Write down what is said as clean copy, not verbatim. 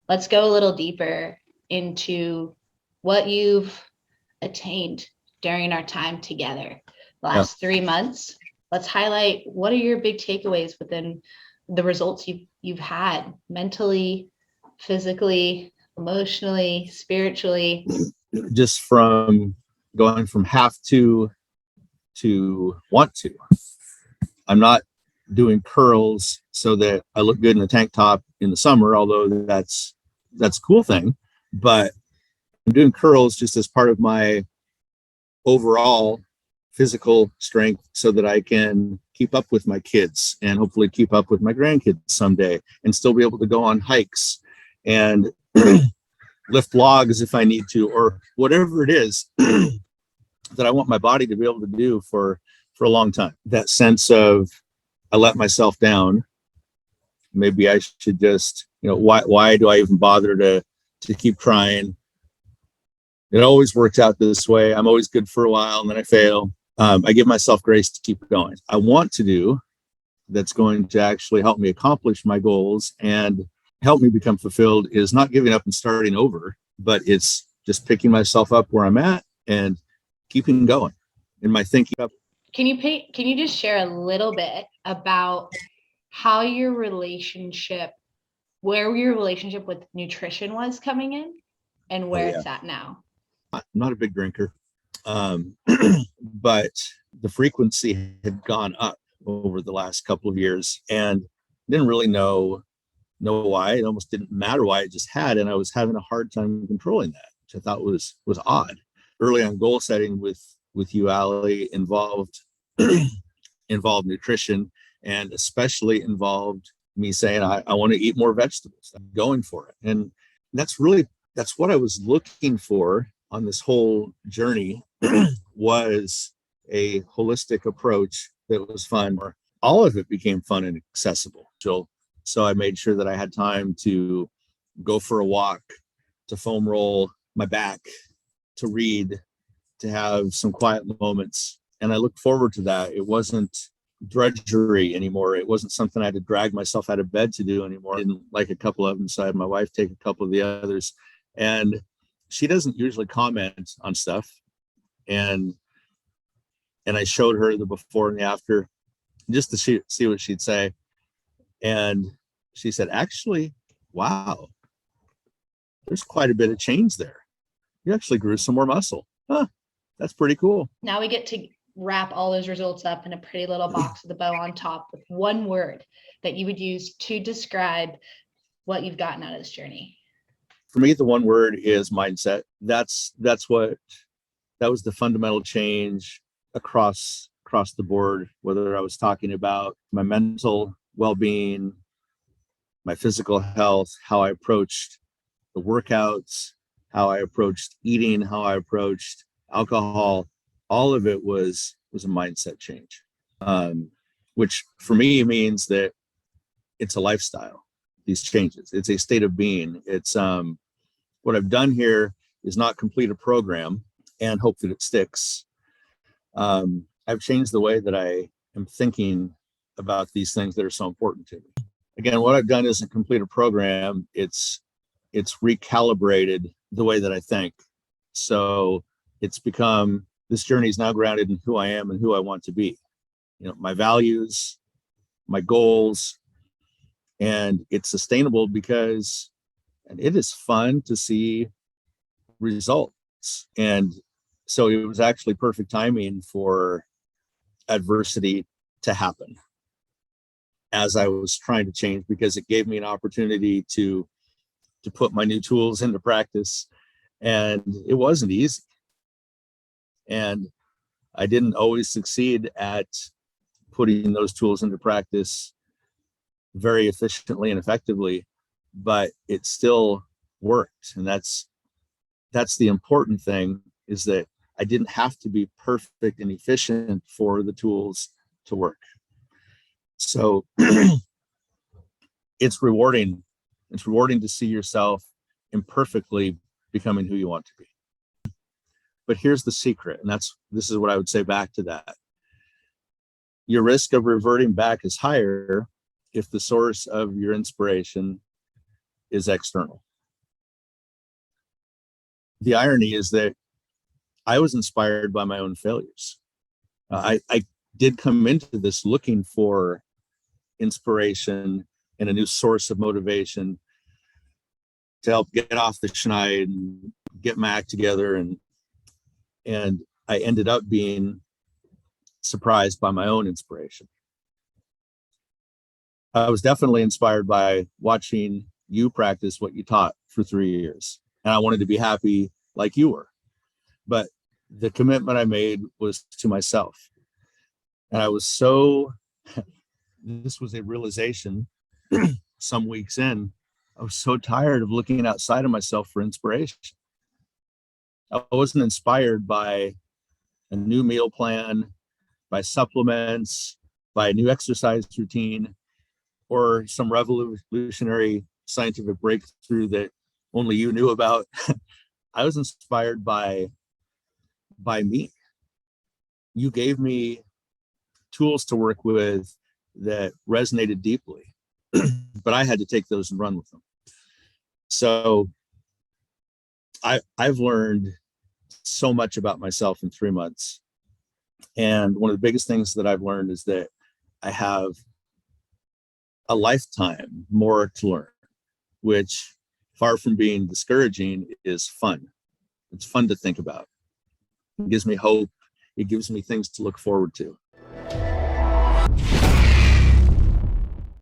let's go a little deeper into what you've attained during our time together. Last 3 months, let's highlight what are your big takeaways within the results you've had mentally, physically, emotionally, spiritually. Just from going from have to want to. I'm not doing curls so that I look good in a tank top in the summer, although that's a cool thing. But I'm doing curls just as part of my overall physical strength so that I can keep up with my kids and hopefully keep up with my grandkids someday and still be able to go on hikes and lift logs if I need to, or whatever it is that I want my body to be able to do for a long time. That sense of I let myself down. Maybe I should just, why do I even bother to keep trying? It always works out this way. I'm always good for a while and then I fail. I give myself grace to keep going. I want to do that's going to actually help me accomplish my goals and help me become fulfilled is not giving up and starting over, but it's just picking myself up where I'm at and keeping going in my thinking. Can you just share a little bit about how where your relationship with nutrition was coming in and where it's at now? I'm not a big drinker, but the frequency had gone up over the last couple of years and didn't really know why. It almost didn't matter why, it just had, and I was having a hard time controlling that, which I thought was odd. Early on goal setting with you, Allie, involved nutrition, and especially involved me saying I want to eat more vegetables. I'm going for it, and that's what I was looking for on this whole journey was a holistic approach that was fun. All of it became fun and accessible. So I made sure that I had time to go for a walk, to foam roll my back, to read, to have some quiet moments. And I looked forward to that. It wasn't drudgery anymore. It wasn't something I had to drag myself out of bed to do anymore. I didn't like a couple of them, so I had my wife take a couple of the others. And she doesn't usually comment on stuff. And I showed her the before and the after just to see what she'd say. And she said, actually, wow, there's quite a bit of change there. You actually grew some more muscle. Huh, that's pretty cool. Now we get to wrap all those results up in a pretty little box with a bow on top with one word that you would use to describe what you've gotten out of this journey. For me, the one word is mindset. That was the fundamental change across the board, whether I was talking about my mental well-being, my physical health, how I approached the workouts, how I approached eating, how I approached alcohol. All of it was a mindset change, which for me means that it's a lifestyle. These changes, it's a state of being. It's what I've done here is not complete a program and hope that it sticks. I've changed the way that I am thinking about these things that are so important to me. Again, what I've done isn't complete a program. It's recalibrated the way that I think. So it's become, this journey is now grounded in who I am and who I want to be. My values, my goals, and it's sustainable because it is fun to see results. And so it was actually perfect timing for adversity to happen as I was trying to change, because it gave me an opportunity to put my new tools into practice. And it wasn't easy. And I didn't always succeed at putting those tools into practice very efficiently and effectively, but it still worked. And that's the important thing, is that I didn't have to be perfect and efficient for the tools to work. So it's rewarding. It's rewarding to see yourself imperfectly becoming who you want to be. But here's the secret, and this is what I would say back to that. Your risk of reverting back is higher if the source of your inspiration is external. the irony is that I was inspired by my own failures. I did come into this looking for inspiration and a new source of motivation to help get off the schneid and get my act together. And I ended up being surprised by my own inspiration. I was definitely inspired by watching you practice what you taught for 3 years. And I wanted to be happy like you were. But the commitment I made was to myself. And I was so, this was a realization some weeks in, I was so tired of looking outside of myself for inspiration. I wasn't inspired by a new meal plan, by supplements, by a new exercise routine, or some revolutionary scientific breakthrough that only you knew about. I was inspired by me. You gave me tools to work with that resonated deeply, but I had to take those and run with them. So I've learned so much about myself in 3 months. And one of the biggest things that I've learned is that I have a lifetime more to learn, which, far from being discouraging, is fun. It's fun to think about. It gives me hope. It gives me things to look forward to.